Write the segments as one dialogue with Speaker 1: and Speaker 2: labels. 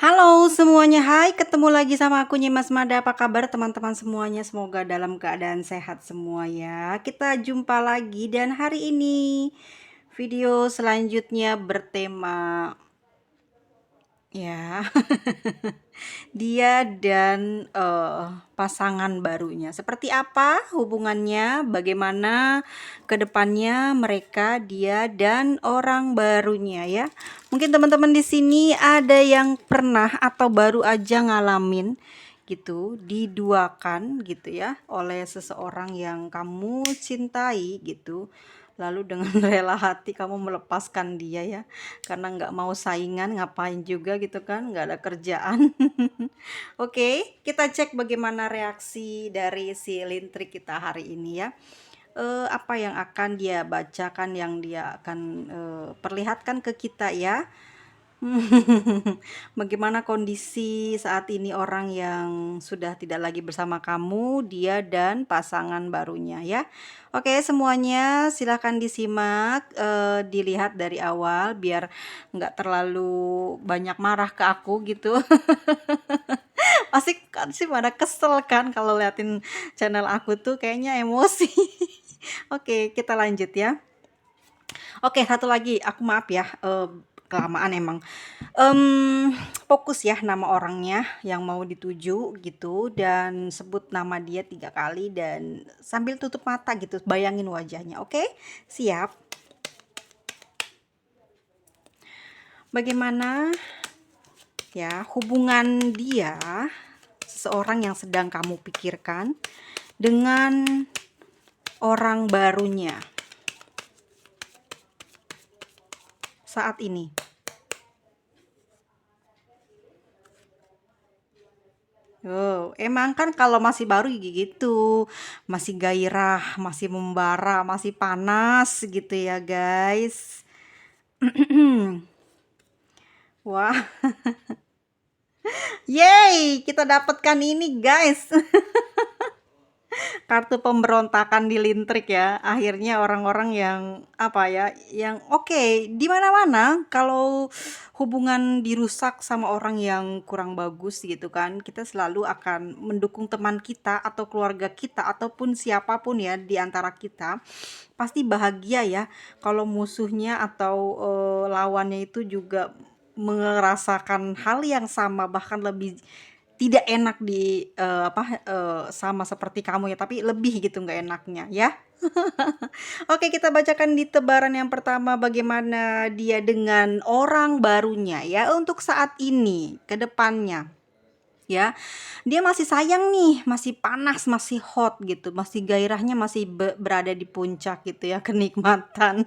Speaker 1: Halo semuanya, hai ketemu lagi sama aku Nyimas Mada. Apa kabar teman-teman semuanya? Semoga dalam keadaan sehat semua ya. Kita jumpa lagi dan hari ini video selanjutnya bertema ya dia dan pasangan barunya. Seperti apa hubungannya? Bagaimana kedepannya mereka, dia dan orang barunya ya. Mungkin teman-teman di sini ada yang pernah atau baru aja ngalamin gitu, diduakan gitu ya oleh seseorang yang kamu cintai gitu. Lalu dengan rela hati kamu melepaskan dia ya, karena nggak mau saingan, ngapain juga gitu kan, nggak ada kerjaan. Oke, kita cek bagaimana reaksi dari si lintrik kita hari ini ya. Apa yang akan dia bacakan, yang dia akan perlihatkan ke kita ya. Bagaimana kondisi saat ini orang yang sudah tidak lagi bersama kamu, dia dan pasangan barunya ya. Oke, semuanya silahkan disimak, dilihat dari awal biar nggak terlalu banyak marah ke aku gitu. Pasti kan sih pada kesel kan kalau liatin channel aku tuh kayaknya emosi. Oke, kita lanjut ya. Oke, satu lagi, aku maaf ya, kelamaan emang. Fokus ya nama orangnya yang mau dituju gitu dan sebut nama dia 3 kali dan sambil tutup mata gitu, bayangin wajahnya, oke? Siap? Bagaimana ya hubungan dia, seseorang yang sedang kamu pikirkan, dengan orang barunya saat ini? Oh, emang kan kalau masih baru gitu, masih gairah, masih membara, masih panas gitu ya guys. Wah, yay, kita dapatkan ini guys. Kartu pemberontakan di Lintrik ya. Akhirnya orang-orang yang apa ya, yang oke, di mana-mana kalau hubungan dirusak sama orang yang kurang bagus gitu kan, kita selalu akan mendukung teman kita atau keluarga kita ataupun siapapun ya di antara kita. Pasti bahagia ya kalau musuhnya atau lawannya itu juga merasakan hal yang sama, bahkan lebih tidak enak di sama seperti kamu ya, tapi lebih gitu nggak enaknya ya. Oke, kita bacakan di tebaran yang pertama bagaimana dia dengan orang barunya ya untuk saat ini ke depannya. Ya, dia masih sayang nih, masih panas, masih hot gitu, masih gairahnya masih berada di puncak gitu ya, kenikmatan.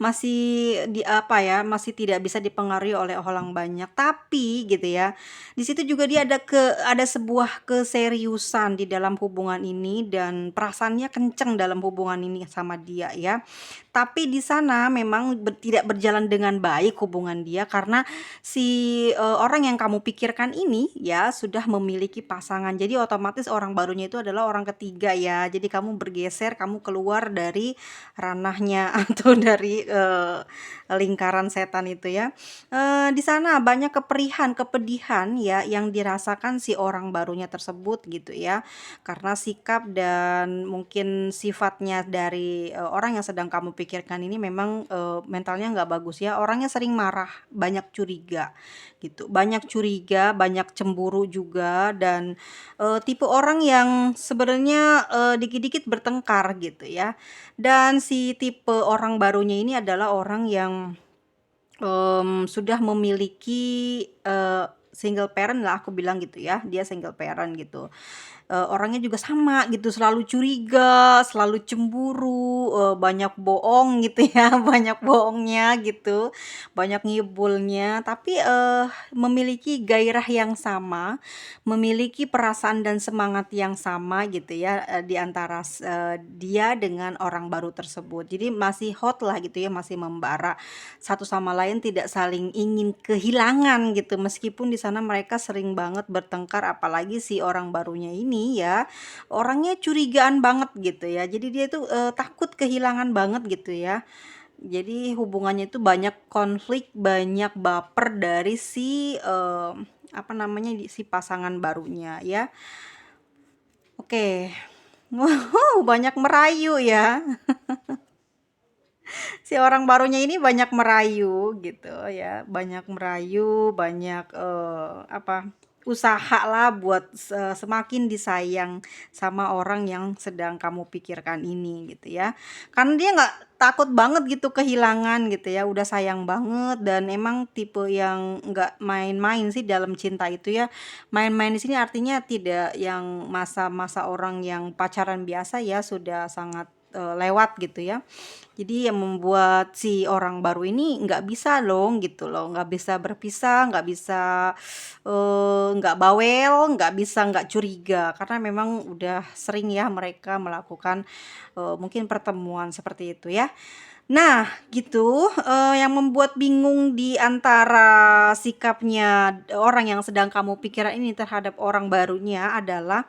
Speaker 1: Masih di apa ya, masih tidak bisa dipengaruhi oleh orang banyak. Tapi gitu ya, di situ juga dia ada sebuah keseriusan di dalam hubungan ini dan perasaannya kenceng dalam hubungan ini sama dia ya. Tapi di sana memang tidak berjalan dengan baik hubungan dia karena si orang yang kamu pikirkan ini ya sudah memiliki pasangan. Jadi otomatis orang barunya itu adalah orang ketiga ya. Jadi kamu bergeser, kamu keluar dari ranahnya atau dari lingkaran setan itu ya. Di sana banyak kepedihan ya yang dirasakan si orang barunya tersebut gitu ya. Karena sikap dan mungkin sifatnya dari orang yang sedang kamu pikirkan ini memang mentalnya nggak bagus ya. Orangnya sering marah, banyak curiga gitu. Banyak curiga, banyak cemburu juga dan tipe orang yang sebenarnya dikit-dikit bertengkar gitu ya. Dan si tipe orang barunya ini adalah orang yang sudah memiliki single parent lah aku bilang gitu ya, dia single parent gitu. Orangnya juga sama gitu, selalu curiga, selalu cemburu, banyak bohong gitu ya, banyak bohongnya gitu, banyak ngibulnya, tapi, memiliki gairah yang sama, memiliki perasaan dan semangat yang sama gitu ya, di antara dia dengan orang baru tersebut. Jadi masih hot lah gitu ya, masih membara, satu sama lain tidak saling ingin kehilangan gitu, meskipun di sana mereka sering banget bertengkar, apalagi si orang barunya ini ya, orangnya curigaan banget gitu ya. Jadi dia tuh, takut kehilangan banget gitu ya. Jadi hubungannya itu banyak konflik, banyak baper dari si, apa namanya, si pasangan barunya ya. Oke. Wow, banyak merayu ya. Si orang barunya ini banyak merayu gitu ya, banyak merayu, banyak, apa, usahalah buat semakin disayang sama orang yang sedang kamu pikirkan ini gitu ya. Karena dia nggak takut banget gitu kehilangan gitu ya, udah sayang banget dan emang tipe yang nggak main-main sih dalam cinta itu ya. Main-main di sini artinya tidak yang masa-masa orang yang pacaran biasa ya, sudah sangat, lewat gitu ya. Jadi yang membuat si orang baru ini nggak bisa dong gitu loh, nggak bisa berpisah, nggak bisa, nggak bawel, nggak bisa nggak curiga, karena memang udah sering ya mereka melakukan, mungkin pertemuan seperti itu ya. Nah, gitu, yang membuat bingung di antara sikapnya orang yang sedang kamu pikirkan ini terhadap orang barunya adalah,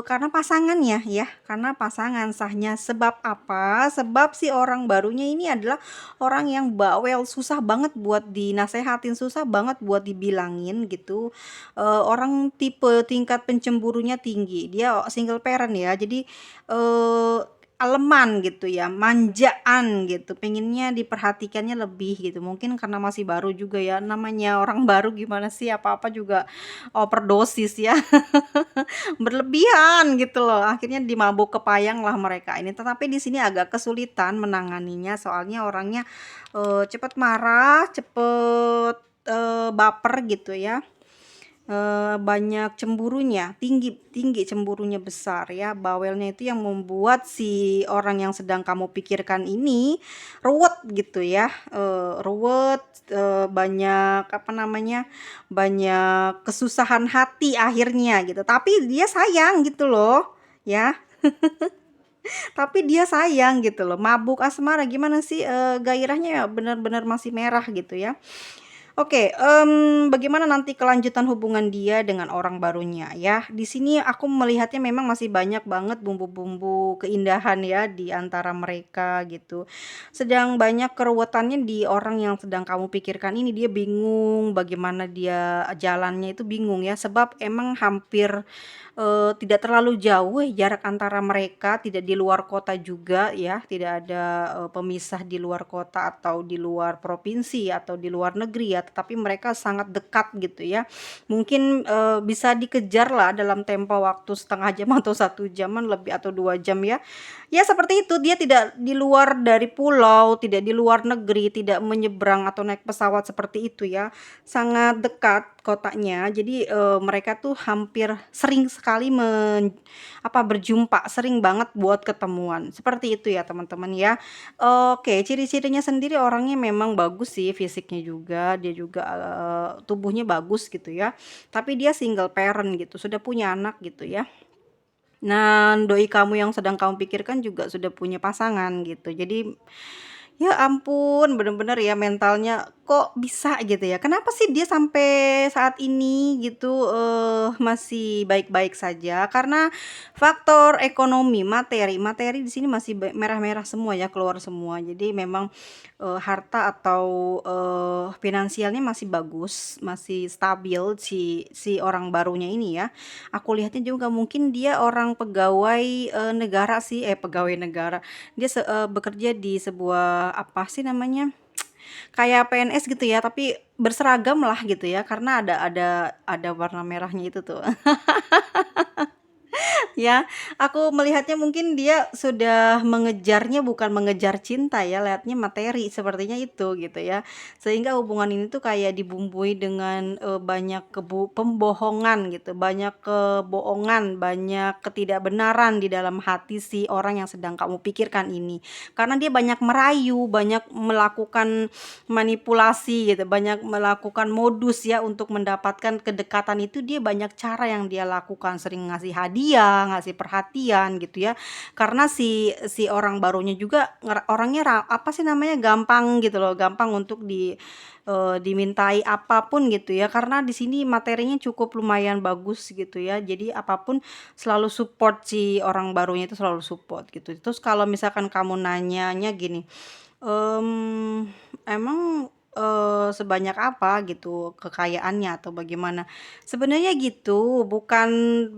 Speaker 1: karena pasangannya ya, karena pasangan sahnya. Sebab apa? Sebab si orang barunya ini adalah orang yang bawel, susah banget buat dinasehatin, susah banget buat dibilangin gitu, orang tipe tingkat pencemburunya tinggi, dia single parent ya, jadi, aleman gitu ya, manjaan gitu, pengennya diperhatikannya lebih gitu. Mungkin karena masih baru juga ya, namanya orang baru gimana sih, apa-apa juga overdosis ya, berlebihan gitu loh, akhirnya dimabuk kepayang lah mereka ini. Tetapi di sini agak kesulitan menanganinya, soalnya orangnya, cepet marah, cepet, baper gitu ya. Banyak cemburunya, tinggi tinggi cemburunya besar ya, bawelnya itu yang membuat si orang yang sedang kamu pikirkan ini ruwet gitu ya, ruwet, banyak apa namanya, banyak kesusahan hati akhirnya gitu, tapi dia sayang gitu loh, ya. Tapi dia sayang gitu loh, mabuk asmara gimana sih, gairahnya ya benar-benar masih merah gitu ya. Oke, bagaimana nanti kelanjutan hubungan dia dengan orang barunya ya? Di sini aku melihatnya memang masih banyak banget bumbu-bumbu keindahan ya di antara mereka gitu. Sedang banyak keruwetannya di orang yang sedang kamu pikirkan ini, dia bingung bagaimana dia jalannya itu bingung ya, sebab emang hampir, tidak terlalu jauh jarak antara mereka, tidak di luar kota juga ya, tidak ada, pemisah di luar kota atau di luar provinsi atau di luar negeri ya, tetapi mereka sangat dekat gitu ya. Mungkin, bisa dikejar lah dalam tempo waktu setengah jam atau 1 jaman lebih atau 2 jam ya. Ya seperti itu, dia tidak di luar dari pulau, tidak di luar negeri, tidak menyeberang atau naik pesawat seperti itu ya, sangat dekat kotanya. Jadi, mereka tuh hampir sering sekali berjumpa, sering banget buat ketemuan, seperti itu ya teman-teman ya. Oke, ciri-cirinya sendiri orangnya memang bagus sih, fisiknya juga, dia juga, tubuhnya bagus gitu ya, tapi dia single parent gitu, sudah punya anak gitu ya. Nah, doi kamu yang sedang kamu pikirkan juga sudah punya pasangan gitu. Jadi, ya ampun, bener-bener ya mentalnya kok bisa gitu ya, kenapa sih dia sampai saat ini gitu, masih baik-baik saja? Karena faktor ekonomi, materi materi di sini masih merah-merah semua ya, keluar semua. Jadi memang, harta atau, finansialnya masih bagus, masih stabil si si orang barunya ini ya. Aku lihatnya juga mungkin dia orang pegawai, negara sih, pegawai negara. Dia bekerja di sebuah apa sih namanya, kayak PNS gitu ya, tapi berseragam lah gitu ya, karena ada warna merahnya itu tuh. Ya, aku melihatnya mungkin dia sudah mengejarnya bukan mengejar cinta ya, lihatnya materi sepertinya itu gitu ya. Sehingga hubungan ini tuh kayak dibumbui dengan, banyak pembohongan gitu, banyak kebohongan, banyak ketidakbenaran di dalam hati si orang yang sedang kamu pikirkan ini. Karena dia banyak merayu, banyak melakukan manipulasi gitu, banyak melakukan modus ya untuk mendapatkan kedekatan itu, dia banyak cara yang dia lakukan, sering ngasih hadiah, ngasih perhatian gitu ya. Karena si si orang barunya juga orangnya apa sih namanya, gampang gitu loh, gampang untuk dimintai apapun gitu ya, karena di sini materinya cukup lumayan bagus gitu ya. Jadi apapun selalu support, si orang barunya itu selalu support gitu. Terus kalau misalkan kamu nanyanya gini, Mmm, emang, sebanyak apa gitu kekayaannya atau bagaimana? Sebenarnya gitu, bukan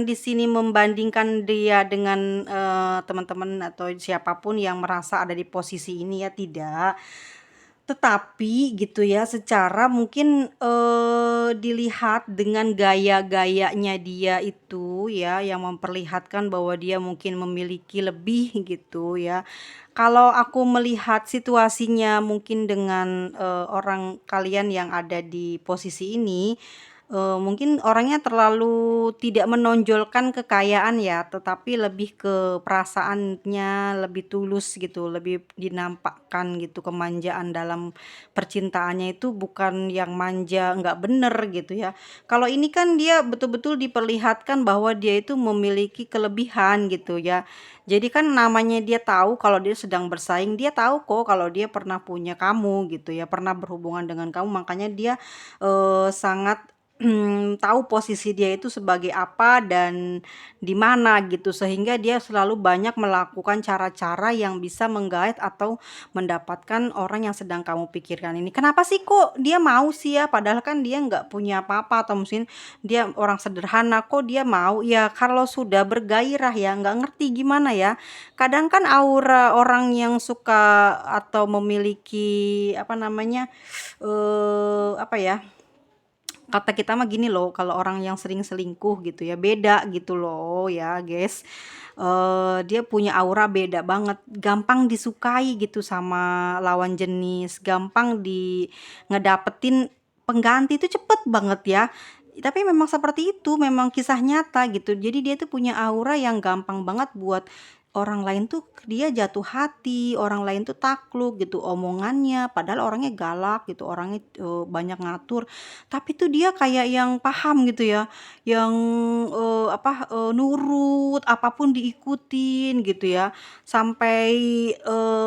Speaker 1: di sini membandingkan dia dengan, teman-teman atau siapapun yang merasa ada di posisi ini ya, tidak. Tetapi gitu ya, secara mungkin, dilihat dengan gaya-gayanya dia itu ya, yang memperlihatkan bahwa dia mungkin memiliki lebih gitu ya. Kalau aku melihat situasinya mungkin dengan, orang kalian yang ada di posisi ini, mungkin orangnya terlalu tidak menonjolkan kekayaan ya, tetapi lebih ke perasaannya, lebih tulus gitu, lebih dinampakkan gitu kemanjaan dalam percintaannya itu bukan yang manja nggak bener gitu ya. Kalau ini kan dia betul-betul diperlihatkan bahwa dia itu memiliki kelebihan gitu ya. Jadi kan namanya dia tahu kalau dia sedang bersaing, dia tahu kok kalau dia pernah punya kamu gitu ya, pernah berhubungan dengan kamu, makanya dia, sangat tahu posisi dia itu sebagai apa dan di mana gitu, sehingga dia selalu banyak melakukan cara-cara yang bisa menggait atau mendapatkan orang yang sedang kamu pikirkan ini. Kenapa sih kok dia mau sih ya? Padahal kan dia nggak punya apa-apa atau mungkin dia orang sederhana, kok dia mau? Ya kalau sudah bergairah ya, nggak ngerti gimana ya. Kadang kan aura orang yang suka atau memiliki apa namanya, apa ya, kata kita mah gini loh, kalau orang yang sering selingkuh gitu ya, beda gitu loh ya, guys. Dia punya aura beda banget, gampang disukai gitu sama lawan jenis, gampang ngedapetin pengganti itu cepet banget ya. Tapi memang seperti itu, memang kisah nyata gitu. Jadi dia tuh punya aura yang gampang banget buat orang lain tuh dia jatuh hati, orang lain tuh takluk gitu omongannya, padahal orangnya galak gitu, orangnya, banyak ngatur. Tapi tuh dia kayak yang paham gitu ya, yang, nurut, apapun diikutin gitu ya. Sampai,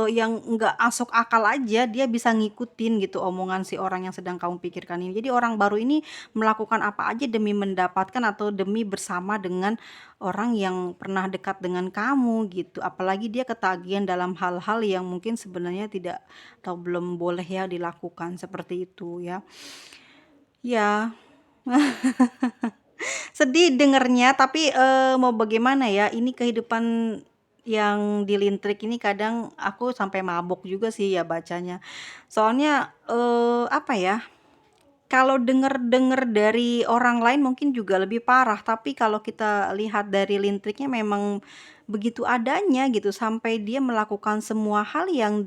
Speaker 1: yang nggak masuk akal aja dia bisa ngikutin gitu omongan si orang yang sedang kamu pikirkan ini. Jadi orang baru ini melakukan apa aja demi mendapatkan atau demi bersama dengan orang yang pernah dekat dengan kamu gitu. Apalagi dia ketagihan dalam hal-hal yang mungkin sebenarnya tidak atau belum boleh ya dilakukan, seperti itu ya. Ya, sedih dengernya tapi, mau bagaimana ya, ini kehidupan yang di Lintrik ini kadang aku sampai mabok juga sih ya bacanya. Soalnya, apa ya, kalau denger-denger dari orang lain mungkin juga lebih parah, tapi kalau kita lihat dari Lintriknya memang begitu adanya gitu, sampai dia melakukan semua hal yang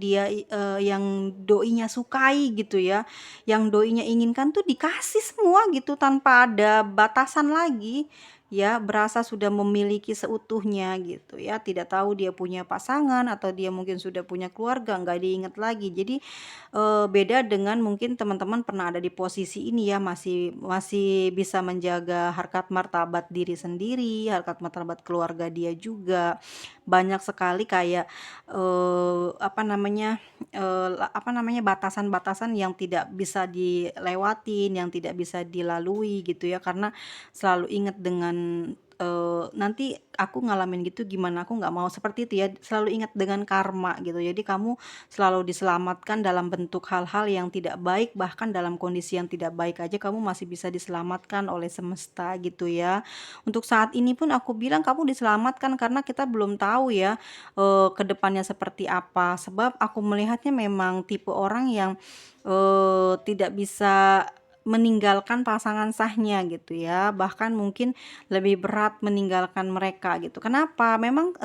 Speaker 1: yang doinya sukai gitu ya, yang doinya inginkan tuh dikasih semua gitu tanpa ada batasan lagi, ya berasa sudah memiliki seutuhnya gitu ya, tidak tahu dia punya pasangan atau dia mungkin sudah punya keluarga, nggak diingat lagi. Jadi beda dengan mungkin teman-teman pernah ada di posisi ini ya, masih masih bisa menjaga harkat martabat diri sendiri, harkat martabat keluarga dia juga. Banyak sekali kayak, apa namanya, apa namanya, batasan-batasan yang tidak bisa dilewatin, yang tidak bisa dilalui gitu ya, karena selalu ingat dengan, nanti aku ngalamin gitu gimana, aku nggak mau seperti itu ya, selalu ingat dengan karma gitu. Jadi kamu selalu diselamatkan dalam bentuk hal-hal yang tidak baik, bahkan dalam kondisi yang tidak baik aja kamu masih bisa diselamatkan oleh semesta gitu ya. Untuk saat ini pun aku bilang kamu diselamatkan karena kita belum tahu ya, ke depannya seperti apa. Sebab aku melihatnya memang tipe orang yang, tidak bisa meninggalkan pasangan sahnya gitu ya, bahkan mungkin lebih berat meninggalkan mereka gitu. Kenapa? Memang,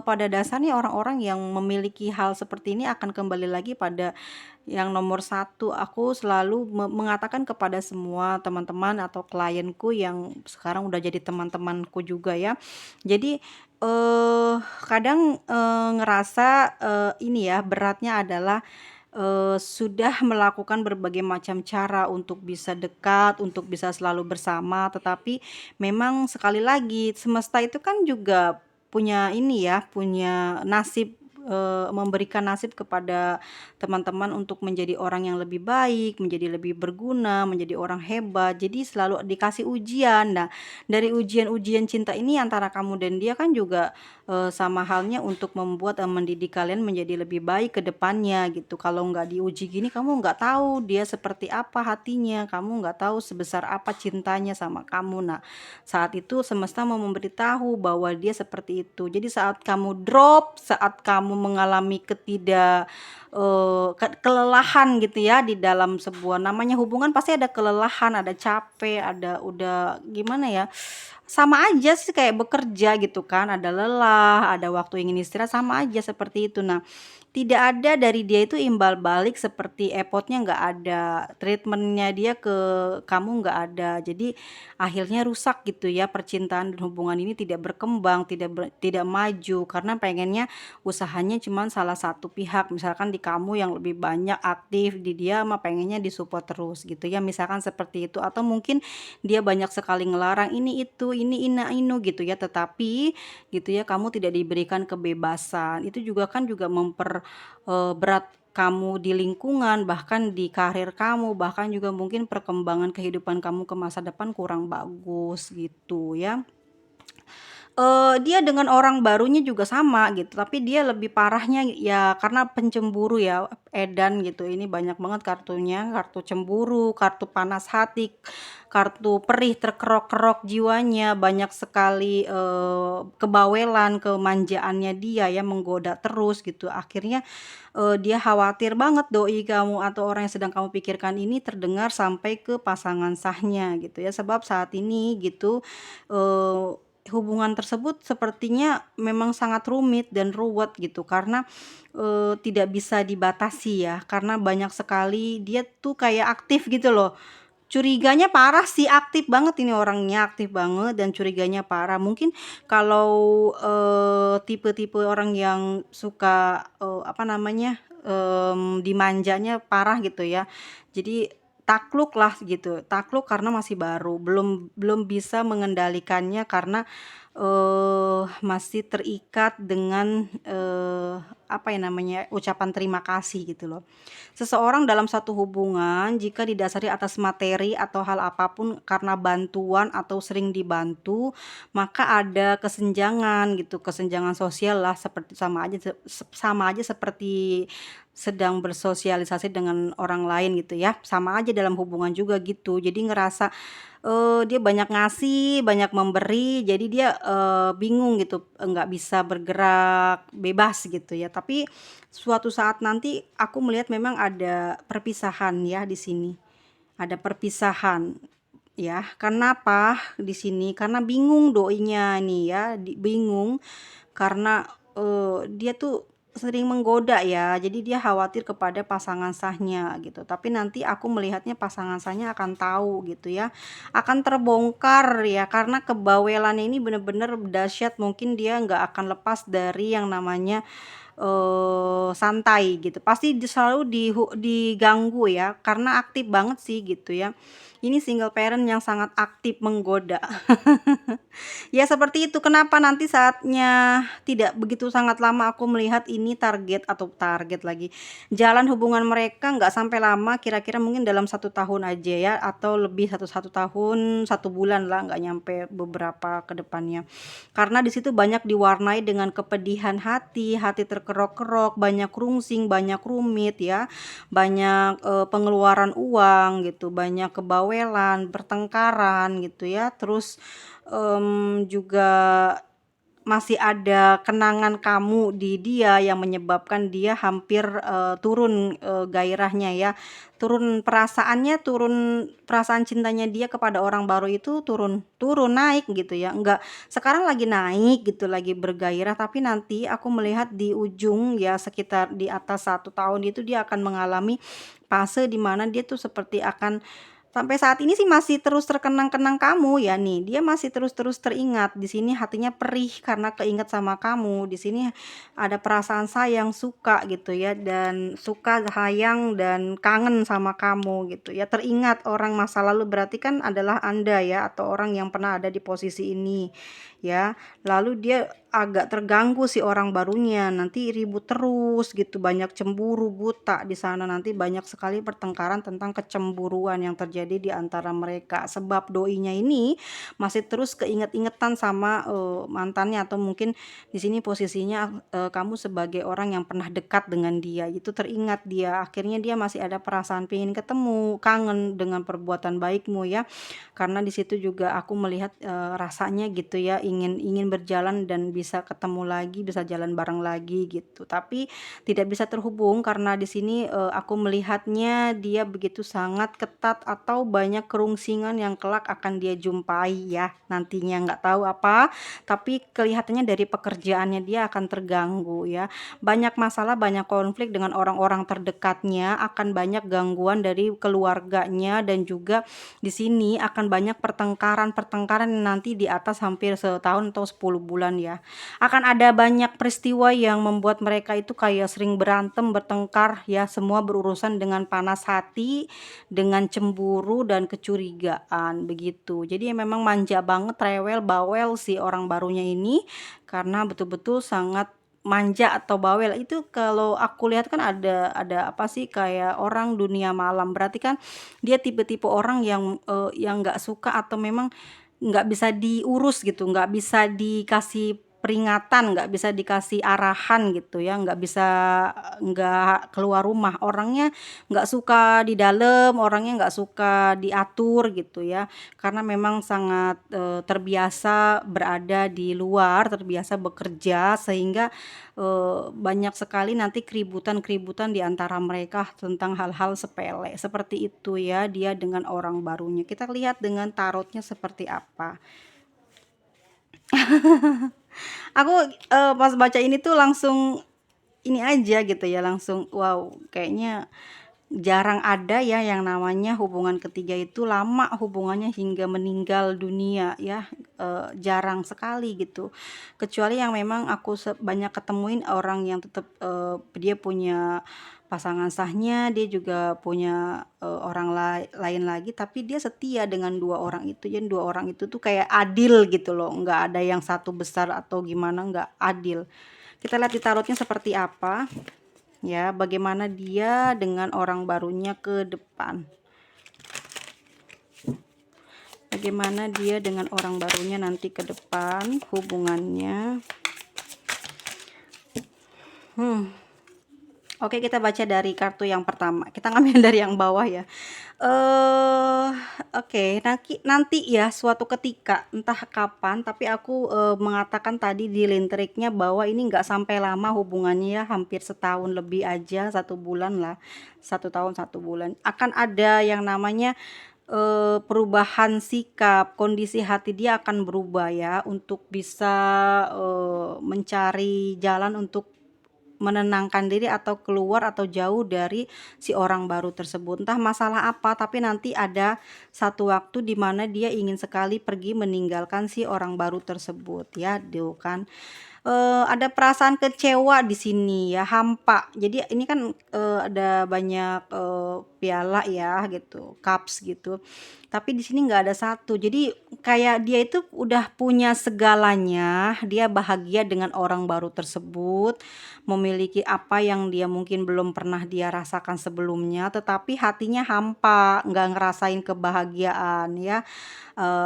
Speaker 1: pada dasarnya orang-orang yang memiliki hal seperti ini akan kembali lagi pada yang nomor satu. Aku selalu mengatakan kepada semua teman-teman atau klienku yang sekarang udah jadi teman-temanku juga ya. Jadi, kadang, ngerasa, ini ya, beratnya adalah, sudah melakukan berbagai macam cara untuk bisa dekat, untuk bisa selalu bersama, tetapi memang sekali lagi semesta itu kan juga punya ini ya, punya nasib, memberikan nasib kepada teman-teman untuk menjadi orang yang lebih baik, menjadi lebih berguna, menjadi orang hebat. Jadi selalu dikasih ujian. Nah, dari ujian-ujian cinta ini antara kamu dan dia kan juga sama halnya untuk membuat mendidik kalian menjadi lebih baik ke depannya gitu. Kalau nggak diuji gini, kamu nggak tahu dia seperti apa hatinya, kamu nggak tahu sebesar apa cintanya sama kamu. Nah, saat itu semesta mau memberitahu bahwa dia seperti itu. Jadi saat kamu drop, saat kamu mengalami kelelahan gitu ya di dalam sebuah namanya hubungan, pasti ada kelelahan, ada capek, ada udah gimana ya, sama aja sih kayak bekerja gitu kan, ada lelah, ada waktu ingin istirahat, sama aja seperti itu. Nah, tidak ada dari dia itu imbal balik seperti effort-nya nggak ada, treatment-nya dia ke kamu nggak ada. Jadi akhirnya rusak gitu ya percintaan dan hubungan ini tidak berkembang, tidak maju karena pengennya usahanya cuman salah satu pihak. Misalkan di kamu yang lebih banyak aktif, di dia mah pengennya disupport terus gitu ya. Misalkan seperti itu atau mungkin dia banyak sekali ngelarang ini itu, ini inu gitu ya. Tetapi gitu ya kamu tidak diberikan kebebasan. Itu juga kan juga berat kamu di lingkungan, bahkan di karir kamu, bahkan juga mungkin perkembangan kehidupan kamu ke masa depan kurang bagus gitu ya. Dia dengan orang barunya juga sama gitu, tapi dia lebih parahnya ya karena pencemburu ya, edan gitu. Ini banyak banget kartunya, kartu cemburu, kartu panas hati, kartu perih terkerok-kerok jiwanya, banyak sekali, kebawelan, kemanjaannya dia ya menggoda terus gitu. Akhirnya, dia khawatir banget doi kamu atau orang yang sedang kamu pikirkan ini terdengar sampai ke pasangan sahnya gitu ya. Sebab saat ini gitu, hubungan tersebut sepertinya memang sangat rumit dan ruwet gitu karena, tidak bisa dibatasi ya, karena banyak sekali dia tuh kayak aktif gitu loh. Curiganya parah sih, aktif banget ini orangnya, aktif banget dan curiganya parah. Mungkin kalau, tipe-tipe orang yang suka, apa namanya, dimanjanya parah gitu ya. Jadi takluk lah gitu, takluk karena masih baru, belum belum bisa mengendalikannya karena, masih terikat dengan, apa ya namanya, ucapan terima kasih gitu loh. Seseorang dalam satu hubungan jika didasari atas materi atau hal apapun karena bantuan atau sering dibantu, maka ada kesenjangan gitu, kesenjangan sosial lah seperti sama aja seperti sedang bersosialisasi dengan orang lain gitu ya, sama aja dalam hubungan juga gitu. Jadi ngerasa, dia banyak ngasih, banyak memberi, jadi dia, bingung gitu, nggak bisa bergerak bebas gitu ya. Tapi suatu saat nanti aku melihat memang ada perpisahan ya di sini, ada perpisahan ya. Kenapa di sini? Karena bingung doinya nih ya, bingung karena, dia tuh sering menggoda ya, jadi dia khawatir kepada pasangan sahnya gitu. Tapi nanti aku melihatnya pasangan sahnya akan tahu gitu ya, akan terbongkar ya karena kebawelannya ini bener-bener dahsyat, mungkin dia nggak akan lepas dari yang namanya santai gitu. Pasti selalu diganggu ya, karena aktif banget sih gitu ya. Ini single parent yang sangat aktif menggoda. Ya seperti itu, kenapa nanti saatnya tidak begitu sangat lama aku melihat ini target lagi, jalan hubungan mereka nggak sampai lama, kira-kira mungkin dalam 1 tahun aja ya, atau lebih satu tahun, 1 bulan lah, nggak nyampe beberapa ke depannya. Karena di situ banyak diwarnai dengan kepedihan hati, hati terkerok-kerok, banyak rungsing, banyak rumit ya, banyak, pengeluaran uang gitu, banyak kebawelan, pertengkaran gitu ya, terus juga masih ada kenangan kamu di dia yang menyebabkan dia hampir, turun, gairahnya ya, turun perasaannya, turun perasaan cintanya dia kepada orang baru itu turun turun, naik gitu ya, enggak sekarang lagi naik gitu, lagi bergairah, tapi nanti aku melihat di ujung ya sekitar di atas 1 tahun itu dia akan mengalami fase di mana dia tuh seperti akan sampai saat ini sih masih terus terkenang-kenang kamu ya nih, dia masih terus-terus teringat, di sini hatinya perih karena keinget sama kamu, di sini ada perasaan sayang, suka gitu ya, dan suka, sayang, dan kangen sama kamu gitu ya, teringat orang masa lalu berarti kan adalah Anda ya, atau orang yang pernah ada di posisi ini ya. Lalu dia agak terganggu si orang barunya, nanti ribut terus gitu, banyak cemburu buta di sana, nanti banyak sekali pertengkaran tentang kecemburuan yang terjadi di antara mereka. Sebab doinya ini masih terus keinget-ingetan sama, mantannya, atau mungkin di sini posisinya, kamu sebagai orang yang pernah dekat dengan dia, itu teringat dia, akhirnya dia masih ada perasaan pengen ketemu, kangen dengan perbuatan baikmu ya. Karena di situ juga aku melihat, rasanya gitu ya, ingin ingin berjalan dan bisa ketemu lagi, bisa jalan bareng lagi gitu. Tapi tidak bisa terhubung karena di sini, aku melihatnya dia begitu sangat ketat atau banyak kerungsingan yang kelak akan dia jumpai ya nantinya, nggak tahu apa, tapi kelihatannya dari pekerjaannya dia akan terganggu ya. Banyak masalah, banyak konflik dengan orang-orang terdekatnya, akan banyak gangguan dari keluarganya, dan juga di sini akan banyak pertengkaran-pertengkaran yang nanti di atas hampir setahun atau 10 bulan ya. Akan ada banyak peristiwa yang membuat mereka itu kayak sering berantem, bertengkar ya, semua berurusan dengan panas hati, dengan cemburu dan kecurigaan begitu. Jadi memang manja banget, rewel, bawel si orang barunya ini, karena betul-betul sangat manja atau bawel. Itu kalau aku lihat kan ada apa sih, kayak orang dunia malam. Berarti kan dia tipe-tipe orang yang nggak suka atau memang nggak bisa diurus gitu, nggak bisa dikasih peringatan, nggak bisa dikasih arahan gitu ya, nggak keluar rumah. Orangnya nggak suka di dalam, orangnya nggak suka diatur gitu ya. Karena memang sangat, terbiasa berada di luar, terbiasa bekerja, sehingga, banyak sekali nanti keributan-keributan di antara mereka tentang hal-hal sepele, seperti itu ya dia dengan orang barunya. Kita lihat dengan tarotnya seperti apa. Aku, pas baca ini tuh langsung ini aja gitu ya, langsung wow, kayaknya jarang ada ya yang namanya hubungan ketiga itu lama hubungannya hingga meninggal dunia ya, jarang sekali gitu. Kecuali yang memang aku banyak ketemuin orang yang tetap, dia punya pasangan sahnya, dia juga punya, orang lain lagi, tapi dia setia dengan 2 orang itu. Jadi 2 orang itu tuh kayak adil gitu loh, nggak ada yang satu besar atau gimana, nggak adil. Kita lihat di tarotnya seperti apa ya, bagaimana dia dengan orang barunya ke depan. Bagaimana dia dengan orang barunya nanti ke depan hubungannya. Oke, kita baca dari kartu yang pertama. Kita ngambil dari yang bawah ya. Oke, nanti ya suatu ketika, entah kapan, tapi aku, mengatakan tadi di lintriknya bahwa ini nggak sampai lama hubungannya ya, hampir setahun lebih aja, 1 bulan lah, 1 tahun 1 bulan. Akan ada yang namanya, perubahan sikap, kondisi hati dia akan berubah ya, untuk bisa, mencari jalan untuk menenangkan diri atau keluar atau jauh dari si orang baru tersebut. Entah masalah apa, tapi nanti ada satu waktu di mana dia ingin sekali pergi meninggalkan si orang baru tersebut ya, tuh kan. Ada perasaan kecewa di sini ya, hampa. Jadi ini kan, ada banyak, piala ya gitu, cups gitu. Tapi di sini nggak ada satu. Jadi kayak dia itu udah punya segalanya, dia bahagia dengan orang baru tersebut, memiliki apa yang dia mungkin belum pernah dia rasakan sebelumnya, tetapi hatinya hampa, nggak ngerasain kebahagiaan ya.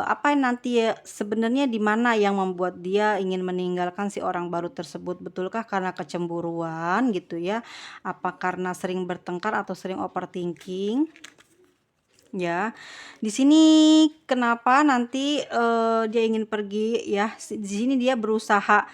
Speaker 1: Apa nanti ya sebenarnya di mana yang membuat dia ingin meninggalkan si orang baru tersebut? Betulkah karena kecemburuan gitu ya? Apa karena sering bertengkar atau sering overthinking? Ya, di sini kenapa nanti, dia ingin pergi ya, di sini dia berusaha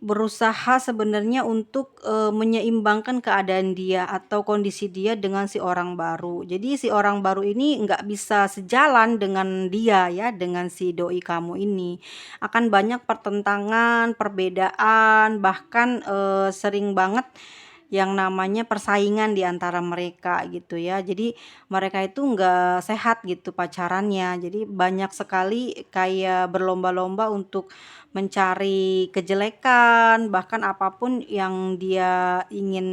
Speaker 1: berusaha sebenarnya untuk, menyeimbangkan keadaan dia atau kondisi dia dengan si orang baru. Jadi si orang baru ini nggak bisa sejalan dengan dia ya, dengan si doi kamu ini. Akan banyak pertentangan, perbedaan, bahkan, sering banget yang namanya persaingan di antara mereka gitu ya. Jadi mereka itu nggak sehat gitu pacarannya. Jadi banyak sekali kayak berlomba-lomba untuk mencari kejelekan, bahkan apapun yang dia ingin,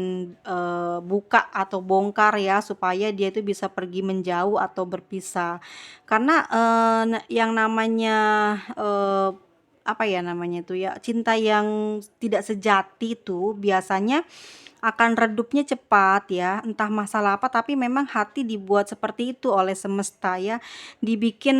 Speaker 1: buka atau bongkar ya, supaya dia itu bisa pergi menjauh atau berpisah. Karena, yang namanya, apa ya namanya itu ya, cinta yang tidak sejati tuh biasanya akan redupnya cepat ya, entah masalah apa tapi memang hati dibuat seperti itu oleh semesta ya, dibikin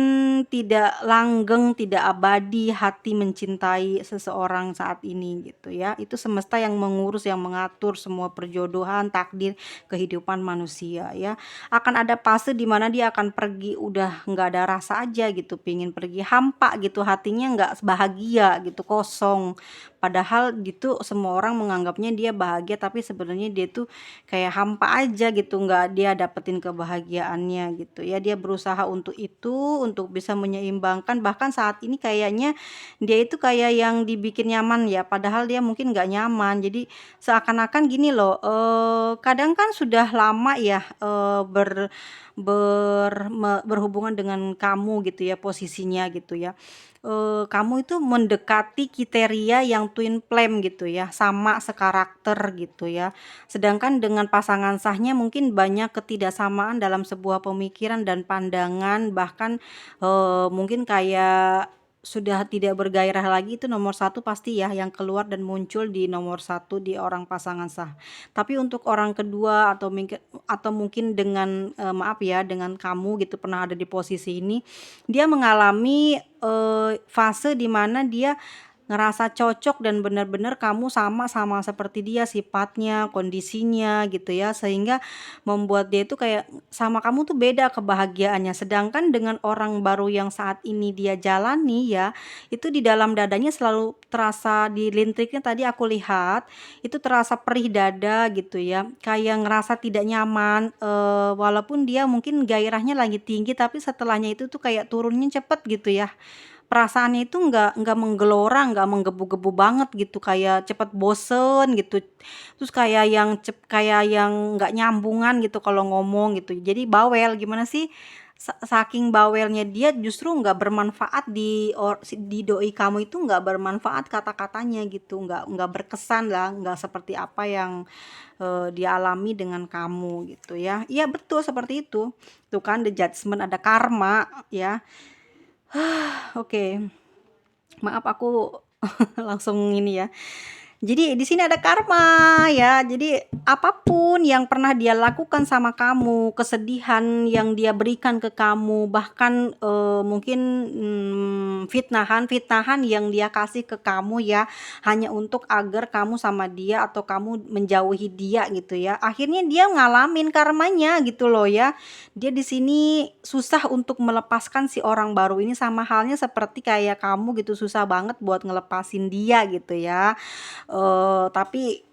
Speaker 1: tidak langgeng, tidak abadi hati mencintai seseorang saat ini gitu ya. Itu semesta yang mengurus, yang mengatur semua perjodohan, takdir kehidupan manusia ya. Akan ada fase di mana dia akan pergi udah nggak ada rasa aja gitu, pingin pergi hampa gitu, hatinya nggak bahagia gitu, kosong. Padahal gitu semua orang menganggapnya dia bahagia tapi sebenarnya dia tuh kayak hampa aja gitu, nggak dia dapetin kebahagiaannya gitu ya. Dia berusaha untuk itu, untuk bisa menyeimbangkan, bahkan saat ini kayaknya dia itu kayak yang dibikin nyaman ya, padahal dia mungkin nggak nyaman. Jadi seakan-akan gini loh, kadang kan sudah lama ya, berhubungan dengan kamu gitu ya posisinya gitu ya. Kamu itu mendekati kriteria yang twin flame gitu ya, sama sekarakter gitu ya. Sedangkan dengan pasangan sahnya mungkin banyak ketidaksamaan dalam sebuah pemikiran dan pandangan, bahkan, mungkin kayak sudah tidak bergairah lagi, itu nomor satu pasti ya yang keluar dan muncul di nomor satu di orang pasangan sah. Tapi untuk orang kedua atau mungkin dengan, maaf ya, dengan kamu gitu pernah ada di posisi ini, dia mengalami, fase di mana dia ngerasa cocok dan benar-benar kamu sama seperti dia sifatnya, kondisinya gitu ya, sehingga membuat dia itu kayak sama kamu tuh beda kebahagiaannya. Sedangkan dengan orang baru yang saat ini dia jalani ya, itu di dalam dadanya selalu terasa di lintriknya tadi aku lihat, itu terasa perih dada gitu ya, kayak ngerasa tidak nyaman, walaupun dia mungkin gairahnya lagi tinggi tapi setelahnya itu tuh kayak turunnya cepet gitu ya. Perasaannya itu nggak menggelora, nggak menggebu-gebu banget gitu, kayak cepet bosen gitu. Terus kayak yang nggak nyambungan gitu kalau ngomong gitu. Jadi bawel, gimana sih, saking bawelnya dia justru nggak bermanfaat di doi kamu itu nggak bermanfaat kata-katanya gitu, nggak berkesan lah, nggak seperti apa yang, dia alami dengan kamu gitu ya. Iya betul seperti itu. Tuh kan the judgment, ada karma ya. Oke, maaf aku langsung ini ya. Jadi di sini ada karma ya. Jadi apapun yang pernah dia lakukan sama kamu, kesedihan yang dia berikan ke kamu, bahkan mungkin fitnahan-fitnahan yang dia kasih ke kamu ya, hanya untuk agar kamu sama dia atau kamu menjauhi dia gitu ya. Akhirnya dia ngalamin karmanya gitu loh ya. Dia di sini susah untuk melepaskan si orang baru ini, sama halnya seperti kayak kamu gitu, susah banget buat ngelepasin dia gitu ya. Tapi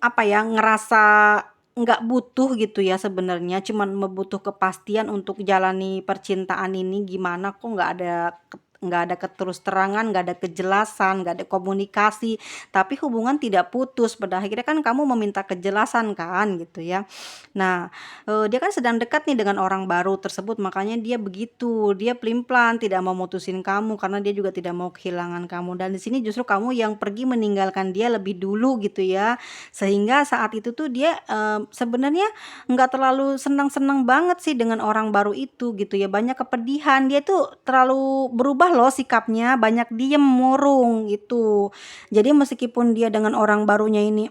Speaker 1: apa ya, ngerasa nggak butuh gitu ya sebenarnya, cuman butuh kepastian untuk jalani percintaan ini gimana, kok nggak ada keterus terangan, nggak ada kejelasan, nggak ada komunikasi, tapi hubungan tidak putus. Pada akhirnya kan kamu meminta kejelasan kan gitu ya. Nah, dia kan sedang dekat nih dengan orang baru tersebut, makanya dia begitu, dia pelin-pelan tidak mau mutusin kamu karena dia juga tidak mau kehilangan kamu, dan di sini justru kamu yang pergi meninggalkan dia lebih dulu gitu ya. Sehingga saat itu tuh dia, sebenarnya nggak terlalu senang-senang banget sih dengan orang baru itu gitu ya, banyak kepedihan, dia tuh terlalu berubah loh sikapnya, banyak diem, murung gitu. Jadi meskipun dia dengan orang barunya ini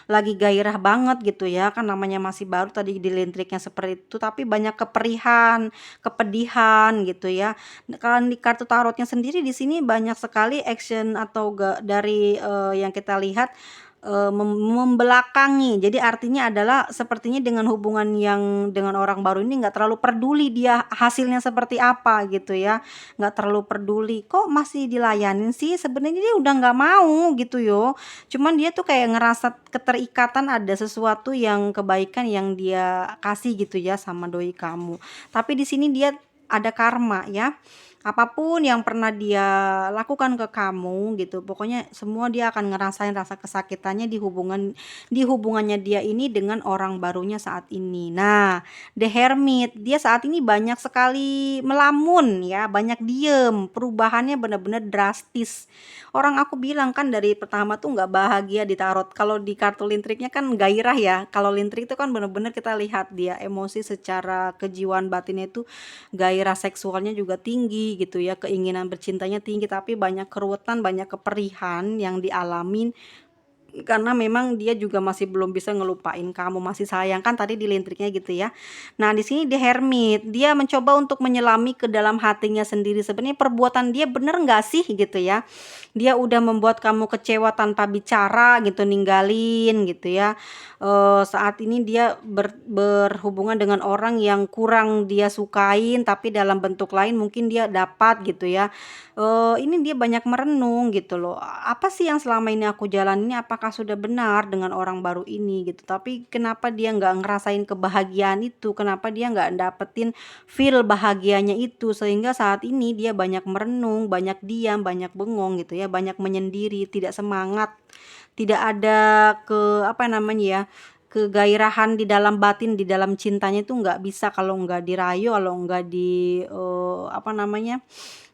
Speaker 1: lagi gairah banget gitu ya, kan namanya masih baru tadi di listriknya seperti itu, tapi banyak keperihan, kepedihan gitu ya. Kalau di kartu tarotnya sendiri di sini banyak sekali action atau dari yang kita lihat, membelakangi. Jadi artinya adalah sepertinya dengan hubungan yang dengan orang baru ini nggak terlalu peduli dia hasilnya seperti apa gitu ya, nggak terlalu peduli, kok masih dilayanin sih, sebenarnya dia udah nggak mau gitu yo. Cuman dia tuh kayak ngerasa keterikatan, ada sesuatu yang kebaikan yang dia kasih gitu ya sama doi kamu. Tapi di sini dia ada karma ya. Apapun yang pernah dia lakukan ke kamu gitu, pokoknya semua dia akan ngerasain rasa kesakitannya di hubungannya dia ini dengan orang barunya saat ini. Nah, The Hermit, dia saat ini banyak sekali melamun ya, banyak diem, perubahannya benar-benar drastis. Orang aku bilang kan dari pertama tuh nggak bahagia di tarot. Kalau di kartu lintriknya kan gairah ya. Kalau lintrik itu kan benar-benar kita lihat dia emosi secara kejiwaan batinnya itu, gairah seksualnya juga tinggi tinggi gitu ya, keinginan bercintanya tinggi, tapi banyak keruwetan, banyak keperihan yang dialamin karena memang dia juga masih belum bisa ngelupain kamu, masih sayang kan tadi di listriknya gitu ya. Nah, di sini dia hermit, dia mencoba untuk menyelami ke dalam hatinya sendiri, sebenarnya perbuatan dia bener nggak sih gitu ya. Dia udah membuat kamu kecewa tanpa bicara gitu, ninggalin gitu ya. Saat ini dia berhubungan dengan orang yang kurang dia sukain, tapi dalam bentuk lain mungkin dia dapat gitu ya. Ini dia banyak merenung gitu loh, apa sih yang selama ini aku jalani, apakah sudah benar dengan orang baru ini gitu, tapi kenapa dia nggak ngerasain kebahagiaan itu, kenapa dia nggak dapetin feel bahagianya itu, sehingga saat ini dia banyak merenung, banyak diam, banyak bengong gitu ya, banyak menyendiri, tidak semangat, tidak ada apa namanya ya, kegairahan di dalam batin, di dalam cintanya itu nggak bisa kalau nggak dirayu, kalau nggak apa namanya,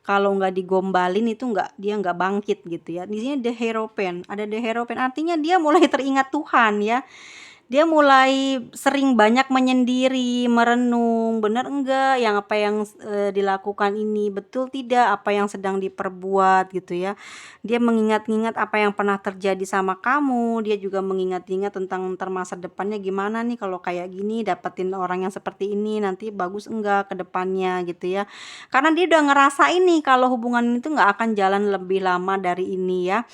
Speaker 1: kalau nggak digombalin itu dia nggak bangkit gitu ya. Di sini the hierophant, ada the hierophant artinya dia mulai teringat Tuhan ya. Dia mulai sering banyak menyendiri, merenung, benar enggak yang apa yang dilakukan ini, betul tidak apa yang sedang diperbuat gitu ya. Dia mengingat-ingat apa yang pernah terjadi sama kamu, dia juga mengingat-ingat tentang masa depannya gimana nih kalau kayak gini, dapetin orang yang seperti ini nanti bagus enggak ke depannya gitu ya. Karena dia udah ngerasain nih kalau hubungan itu nggak akan jalan lebih lama dari ini ya.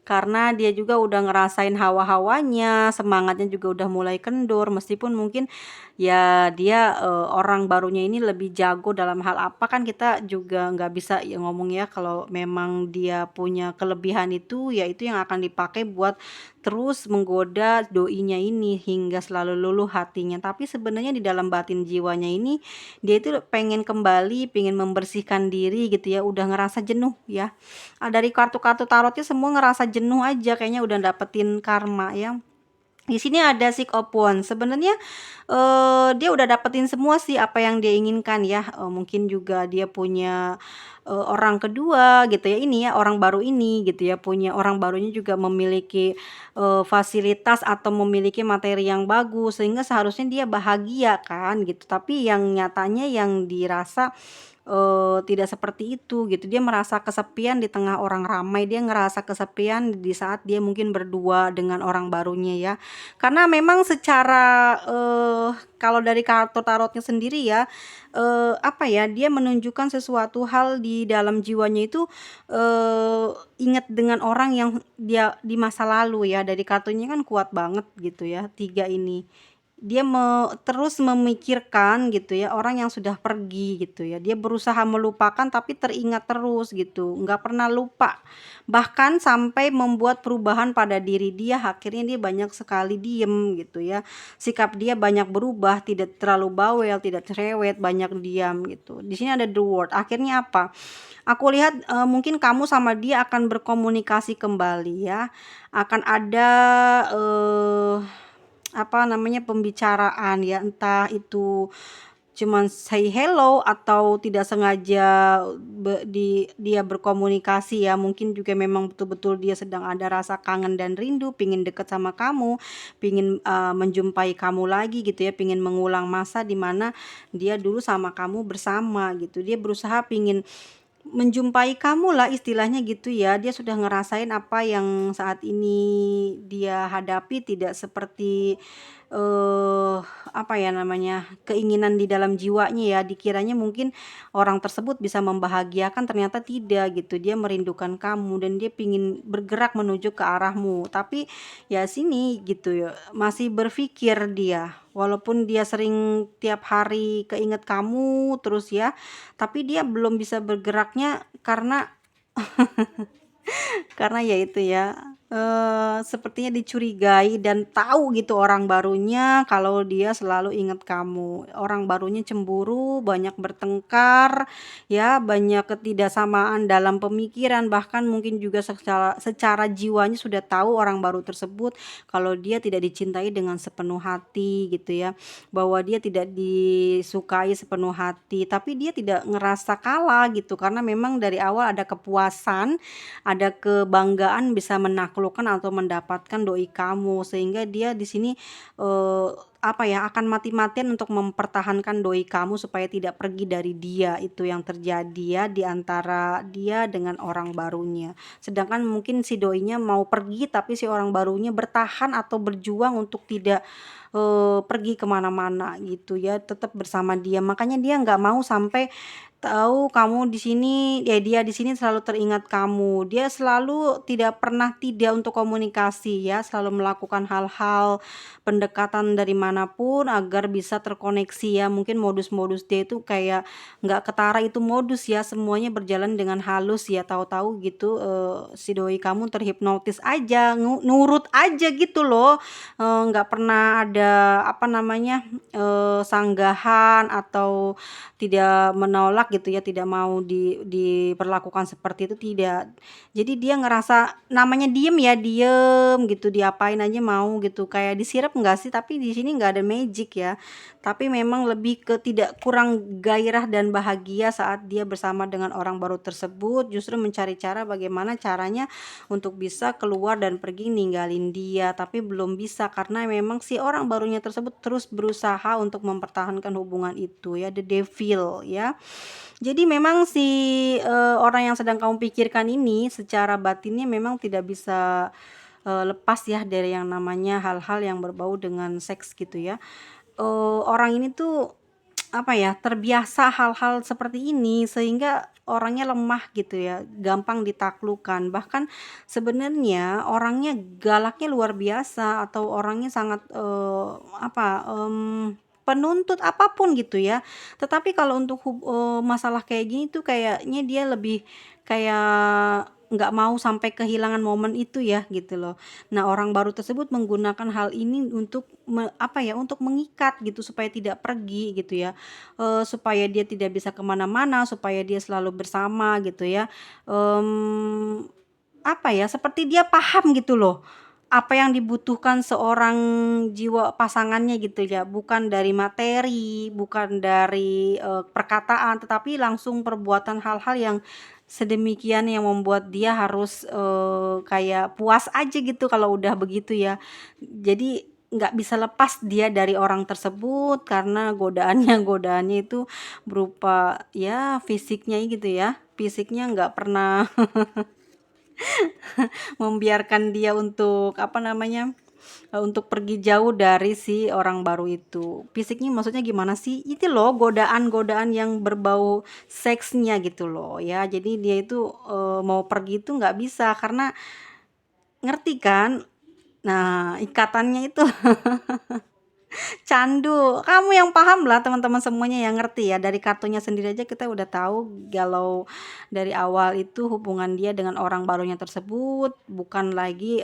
Speaker 1: Karena dia juga udah ngerasain hawa-hawanya, semangatnya juga udah mulai kendur, meskipun mungkin ya dia, orang barunya ini lebih jago dalam hal apa kan kita juga nggak bisa ya ngomong ya, kalau memang dia punya kelebihan itu, ya itu yang akan dipakai buat terus menggoda doinya ini hingga selalu luluh hatinya. Tapi sebenarnya di dalam batin jiwanya ini, dia itu pengen kembali, pengen membersihkan diri gitu ya, udah ngerasa jenuh ya. Dari kartu-kartu tarotnya semua ngerasa jenuh aja, kayaknya udah dapetin karma ya. Di sini ada Six of Wands. Sebenarnya dia udah dapetin semua sih apa yang dia inginkan ya. Mungkin juga dia punya orang kedua gitu ya, ini ya orang baru ini gitu ya, punya orang barunya juga memiliki fasilitas atau memiliki materi yang bagus sehingga seharusnya dia bahagia kan gitu. Tapi yang nyatanya yang dirasa tidak seperti itu gitu. Dia merasa kesepian di tengah orang ramai, dia ngerasa kesepian di saat dia mungkin berdua dengan orang barunya ya. Karena memang secara kalau dari kartu tarotnya sendiri ya, apa ya, dia menunjukkan sesuatu hal di dalam jiwanya itu, ingat dengan orang yang dia di masa lalu ya, dari kartunya kan kuat banget gitu ya, 3 ini. Dia terus memikirkan gitu ya, orang yang sudah pergi gitu ya. Dia berusaha melupakan tapi teringat terus gitu, nggak pernah lupa. Bahkan sampai membuat perubahan pada diri dia, akhirnya dia banyak sekali diem gitu ya. Sikap dia banyak berubah, tidak terlalu bawel, tidak cerewet, banyak diam gitu. Di sini ada the word, akhirnya apa? Aku lihat, mungkin kamu sama dia akan berkomunikasi kembali ya, akan ada, apa namanya, pembicaraan ya, entah itu cuman say hello atau tidak sengaja dia berkomunikasi ya, mungkin juga memang betul-betul dia sedang ada rasa kangen dan rindu, pingin deket sama kamu, pingin, menjumpai kamu lagi gitu ya, pingin mengulang masa di mana dia dulu sama kamu bersama gitu. Dia berusaha pingin menjumpai kamu lah istilahnya gitu ya. Dia sudah ngerasain apa yang saat ini dia hadapi tidak seperti, apa ya namanya, keinginan di dalam jiwanya ya. Dikiranya mungkin orang tersebut bisa membahagiakan, ternyata tidak gitu. Dia merindukan kamu dan dia pingin bergerak menuju ke arahmu. Tapi ya sini gitu ya, masih berpikir dia. Walaupun dia sering tiap hari keinget kamu terus ya, tapi dia belum bisa bergeraknya karena ya itu ya, sepertinya dicurigai dan tahu gitu orang barunya kalau dia selalu ingat kamu. Orang barunya cemburu, banyak bertengkar, ya, banyak ketidaksamaan dalam pemikiran, bahkan mungkin juga secara jiwanya sudah tahu orang baru tersebut kalau dia tidak dicintai dengan sepenuh hati gitu ya, bahwa dia tidak disukai sepenuh hati, tapi dia tidak ngerasa kalah gitu karena memang dari awal ada kepuasan, ada kebanggaan bisa menaklukkan atau mendapatkan doi kamu, sehingga dia di sini apa ya, akan mati-matian untuk mempertahankan doi kamu supaya tidak pergi dari dia. Itu yang terjadi ya di antara dia dengan orang barunya. Sedangkan mungkin si doinya mau pergi tapi si orang barunya bertahan atau berjuang untuk tidak pergi kemana-mana gitu ya, tetap bersama dia. Makanya dia nggak mau sampai tahu kamu di sini, ya dia di sini selalu teringat kamu. Dia selalu tidak pernah tidak untuk komunikasi ya, selalu melakukan hal-hal pendekatan dari manapun agar bisa terkoneksi ya. Mungkin modus-modus dia itu kayak nggak ketara itu modus ya, semuanya berjalan dengan halus ya. Tahu-tahu gitu si doi kamu terhipnotis aja, nurut aja gitu loh. Nggak pernah ada apa namanya sanggahan atau tidak menolak gitu ya, tidak mau diperlakukan seperti itu, tidak. Jadi dia ngerasa namanya diem ya, diem gitu, diapain aja mau gitu. Kayak disirap enggak sih? Tapi di sini nggak ada magic ya. Tapi memang lebih ke tidak kurang gairah dan bahagia saat dia bersama dengan orang baru tersebut, justru mencari cara bagaimana caranya untuk bisa keluar dan pergi ninggalin dia, tapi belum bisa karena memang si orang barunya tersebut terus berusaha untuk mempertahankan hubungan itu ya, the devil ya. Jadi memang si orang yang sedang kamu pikirkan ini secara batinnya memang tidak bisa lepas ya dari yang namanya hal-hal yang berbau dengan seks gitu ya. Orang ini tuh apa ya, terbiasa hal-hal seperti ini sehingga orangnya lemah gitu ya, gampang ditaklukkan. Bahkan sebenarnya orangnya galaknya luar biasa atau orangnya sangat apa, penuntut apapun gitu ya. Tetapi kalau untuk masalah kayak gini tuh kayaknya dia lebih kayak nggak mau sampai kehilangan momen itu ya gitu loh. Nah, orang baru tersebut menggunakan hal ini untuk apa ya, untuk mengikat gitu supaya tidak pergi gitu ya, supaya dia tidak bisa kemana-mana, supaya dia selalu bersama gitu ya. Mmm, apa ya, seperti dia paham gitu loh, apa yang dibutuhkan seorang jiwa pasangannya gitu ya, bukan dari materi, bukan dari perkataan, tetapi langsung perbuatan hal-hal yang sedemikian yang membuat dia harus kayak puas aja gitu kalau udah begitu ya. Jadi nggak bisa lepas dia dari orang tersebut karena godaannya itu berupa ya fisiknya gitu ya, fisiknya nggak pernah membiarkan dia untuk apa namanya, untuk pergi jauh dari si orang baru itu. Fisiknya maksudnya gimana sih? Itu loh godaan-godaan yang berbau seksnya gitu loh ya. Jadi dia itu mau pergi itu nggak bisa karena ngerti kan? Nah, ikatannya itu candu. Kamu yang paham lah teman-teman semuanya yang ngerti ya. Dari kartunya sendiri aja kita udah tahu kalau dari awal itu hubungan dia dengan orang barunya tersebut bukan lagi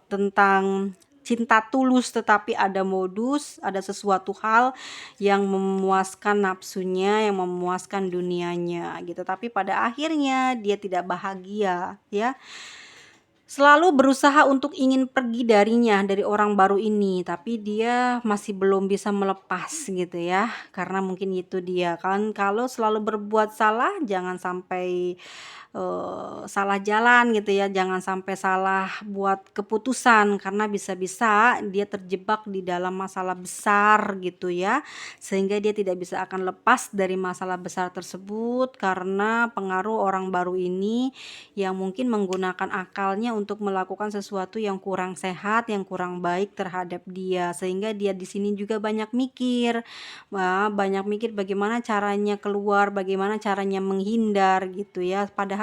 Speaker 1: tentang cinta tulus, tetapi ada modus, ada sesuatu hal yang memuaskan nafsunya, yang memuaskan dunianya gitu. Tapi pada akhirnya dia tidak bahagia ya. Selalu berusaha untuk ingin pergi darinya, dari orang baru ini, tapi dia masih belum bisa melepas gitu ya. Karena mungkin itu dia kan, kalau selalu berbuat salah jangan sampai salah jalan gitu ya, jangan sampai salah buat keputusan karena bisa-bisa dia terjebak di dalam masalah besar gitu ya. Sehingga dia tidak bisa akan lepas dari masalah besar tersebut karena pengaruh orang baru ini yang mungkin menggunakan akalnya untuk melakukan sesuatu yang kurang sehat, yang kurang baik terhadap dia. Sehingga dia di sini juga banyak mikir, banyak mikir bagaimana caranya keluar, bagaimana caranya menghindar gitu ya. Padahal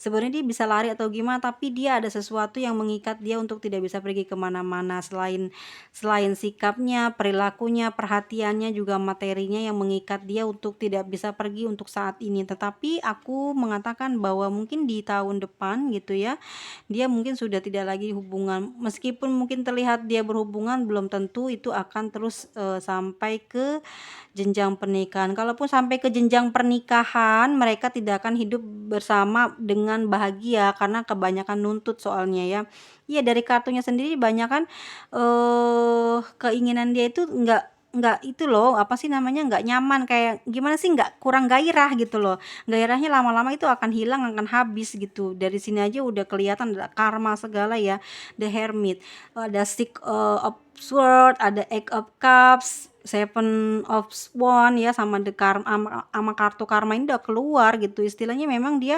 Speaker 1: sebenarnya dia bisa lari atau gimana, tapi dia ada sesuatu yang mengikat dia untuk tidak bisa pergi kemana-mana selain selain sikapnya, perilakunya, perhatiannya, juga materinya yang mengikat dia untuk tidak bisa pergi untuk saat ini. Tetapi aku mengatakan bahwa mungkin di tahun depan gitu ya, dia mungkin sudah tidak lagi hubungan. Meskipun mungkin terlihat dia berhubungan, belum tentu itu akan terus sampai ke jenjang pernikahan. Kalaupun sampai ke jenjang pernikahan, mereka tidak akan hidup bersama dengan bahagia karena kebanyakan nuntut soalnya ya. Iya, dari kartunya sendiri banyak kan keinginan dia itu nggak itu loh, apa sih namanya, nggak nyaman, kayak gimana sih, nggak kurang gairah gitu loh. Gairahnya lama-lama itu akan hilang, akan habis gitu. Dari sini aja udah kelihatan ada karma segala ya. The Hermit, ada Six of Swords, ada Eight of Cups, Seven of Swan ya, sama the karma, sama kartu karma ini udah keluar gitu. Istilahnya memang dia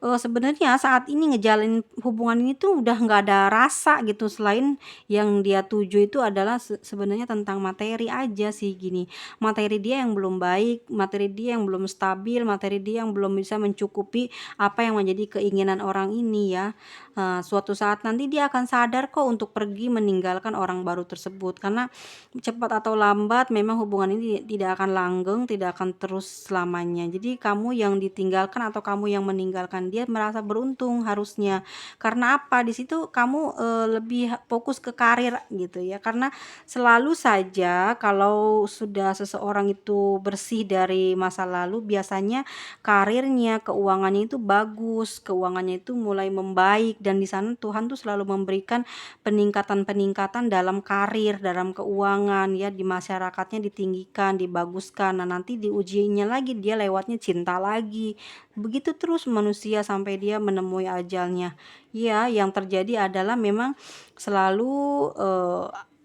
Speaker 1: sebenarnya saat ini ngejalin hubungan ini tuh udah nggak ada rasa gitu, selain yang dia tuju itu adalah sebenarnya tentang materi aja sih gini. Materi dia yang belum baik, materi dia yang belum stabil, materi dia yang belum bisa mencukupi apa yang menjadi keinginan orang ini ya. Suatu saat nanti dia akan sadar kok untuk pergi meninggalkan orang baru tersebut, karena cepat atau lambat memang hubungan ini tidak akan langgeng, tidak akan terus selamanya. Jadi kamu yang ditinggalkan atau kamu yang meninggalkan dia merasa beruntung harusnya. Karena apa? Di situ kamu lebih fokus ke karir gitu ya. Karena selalu saja kalau sudah seseorang itu bersih dari masa lalu, biasanya karirnya, keuangannya itu bagus, keuangannya itu mulai membaik, dan di sana Tuhan tuh selalu memberikan peningkatan-peningkatan dalam karir, dalam keuangan ya, di masyarakatnya ditinggikan, dibaguskan. Nah, nanti diujinya lagi, dia lewatnya cinta lagi. Begitu terus manusia sampai dia menemui ajalnya. Ya, yang terjadi adalah memang selalu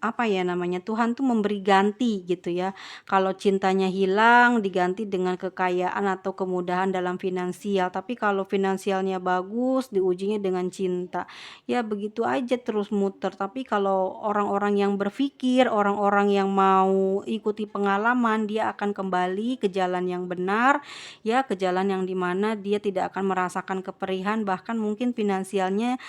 Speaker 1: apa ya namanya, Tuhan tuh memberi ganti gitu ya. Kalau cintanya hilang diganti dengan kekayaan atau kemudahan dalam finansial. Tapi kalau finansialnya bagus diujinya dengan cinta. Ya begitu aja terus muter. Tapi kalau orang-orang yang berpikir, orang-orang yang mau ikuti pengalaman, dia akan kembali ke jalan yang benar, ya ke jalan yang dimana dia tidak akan merasakan keperihan, bahkan mungkin finansialnya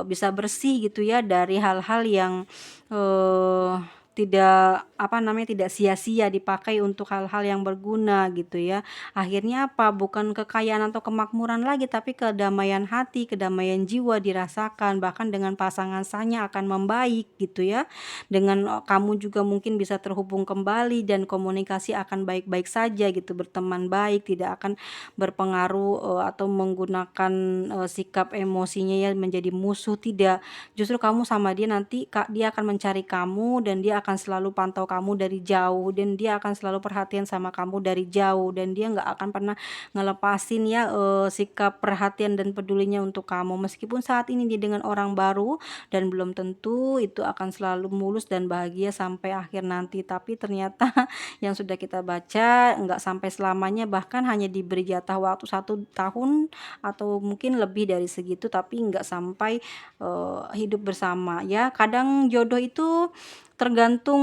Speaker 1: bisa bersih gitu ya dari hal-hal yang eh, tidak apa namanya, tidak sia-sia dipakai untuk hal-hal yang berguna gitu ya. Akhirnya apa? Bukan kekayaan atau kemakmuran lagi, tapi kedamaian hati, kedamaian jiwa dirasakan, bahkan dengan pasangan sahnya akan membaik gitu ya. Dengan kamu juga mungkin bisa terhubung kembali dan komunikasi akan baik-baik saja gitu, berteman baik, tidak akan berpengaruh atau menggunakan sikap emosinya ya menjadi musuh, tidak. Justru kamu sama dia nanti dia akan mencari kamu, dan dia akan selalu pantau kamu dari jauh, dan dia akan selalu perhatian sama kamu dari jauh, dan dia nggak akan pernah ngelepasin ya sikap perhatian dan pedulinya untuk kamu, meskipun saat ini dia dengan orang baru dan belum tentu itu akan selalu mulus dan bahagia sampai akhir nanti. Tapi ternyata yang sudah kita baca nggak sampai selamanya, bahkan hanya diberi jatah waktu 1 tahun atau mungkin lebih dari segitu, tapi nggak sampai hidup bersama ya. Kadang jodoh itu tergantung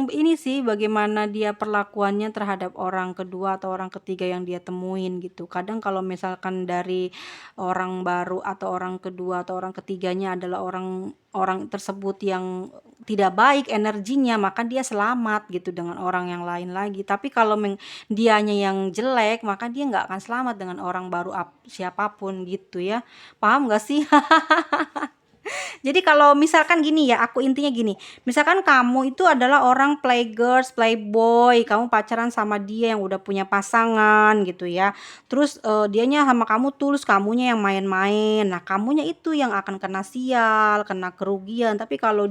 Speaker 1: ini sih, bagaimana dia perlakuannya terhadap orang kedua atau orang ketiga yang dia temuin gitu. Kadang kalau misalkan dari orang baru atau orang kedua atau orang ketiganya adalah orang tersebut yang tidak baik energinya, maka dia selamat gitu dengan orang yang lain lagi. Tapi kalau dianya yang jelek, maka dia nggak akan selamat dengan orang baru siapapun gitu ya. Paham nggak sih? Jadi kalau misalkan gini ya, aku intinya gini, misalkan kamu itu adalah orang playgirls, playboy, kamu pacaran sama dia yang udah punya pasangan gitu ya. Terus dianya sama kamu tulus, kamunya yang main-main. Nah, kamunya itu yang akan kena sial, kena kerugian. Tapi kalau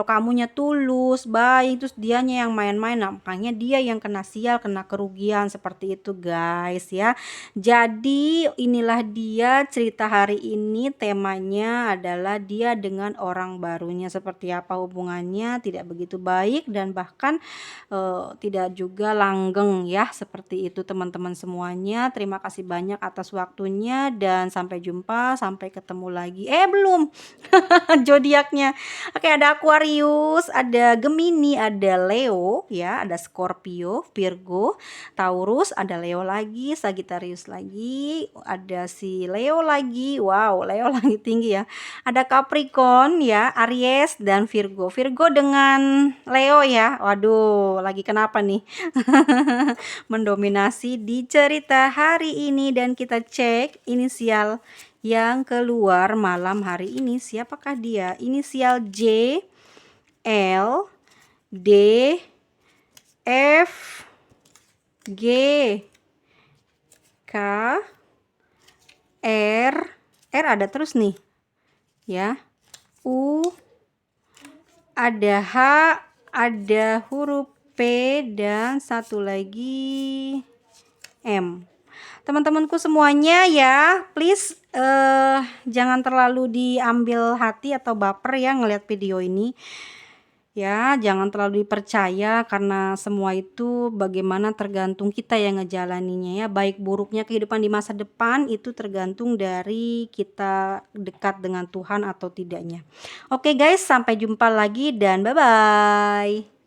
Speaker 1: kamunya tulus, baik, terus dianya yang main-main, nah, makanya dia yang kena sial, kena kerugian seperti itu guys ya. Jadi inilah dia cerita hari ini, temanya adalah dia dengan orang barunya seperti apa hubungannya, tidak begitu baik dan bahkan tidak juga langgeng ya, seperti itu teman-teman semuanya. Terima kasih banyak atas waktunya dan sampai jumpa, sampai ketemu lagi. Belum. Zodiaknya. Oke, ada Aquarius, ada Gemini, ada Leo ya, ada Scorpio, Virgo, Taurus, ada Leo lagi, Sagittarius lagi, ada si Leo lagi. Wow, Leo lagi tinggi ya. Ada Capricorn ya, Aries dan Virgo. Virgo dengan Leo ya. Waduh, lagi kenapa nih? Mendominasi di cerita hari ini, dan kita cek inisial yang keluar malam hari ini. Siapakah dia? Inisial J, L, D, F, G, K, R, R ada terus nih ya, U, ada H, ada huruf P, dan satu lagi M. Teman-temanku semuanya ya, please jangan terlalu diambil hati atau baper ya ngelihat video ini. Ya, jangan terlalu dipercaya karena semua itu bagaimana tergantung kita yang ngejalaninya ya. Baik buruknya kehidupan di masa depan itu tergantung dari kita dekat dengan Tuhan atau tidaknya. Oke guys, sampai jumpa lagi dan bye-bye.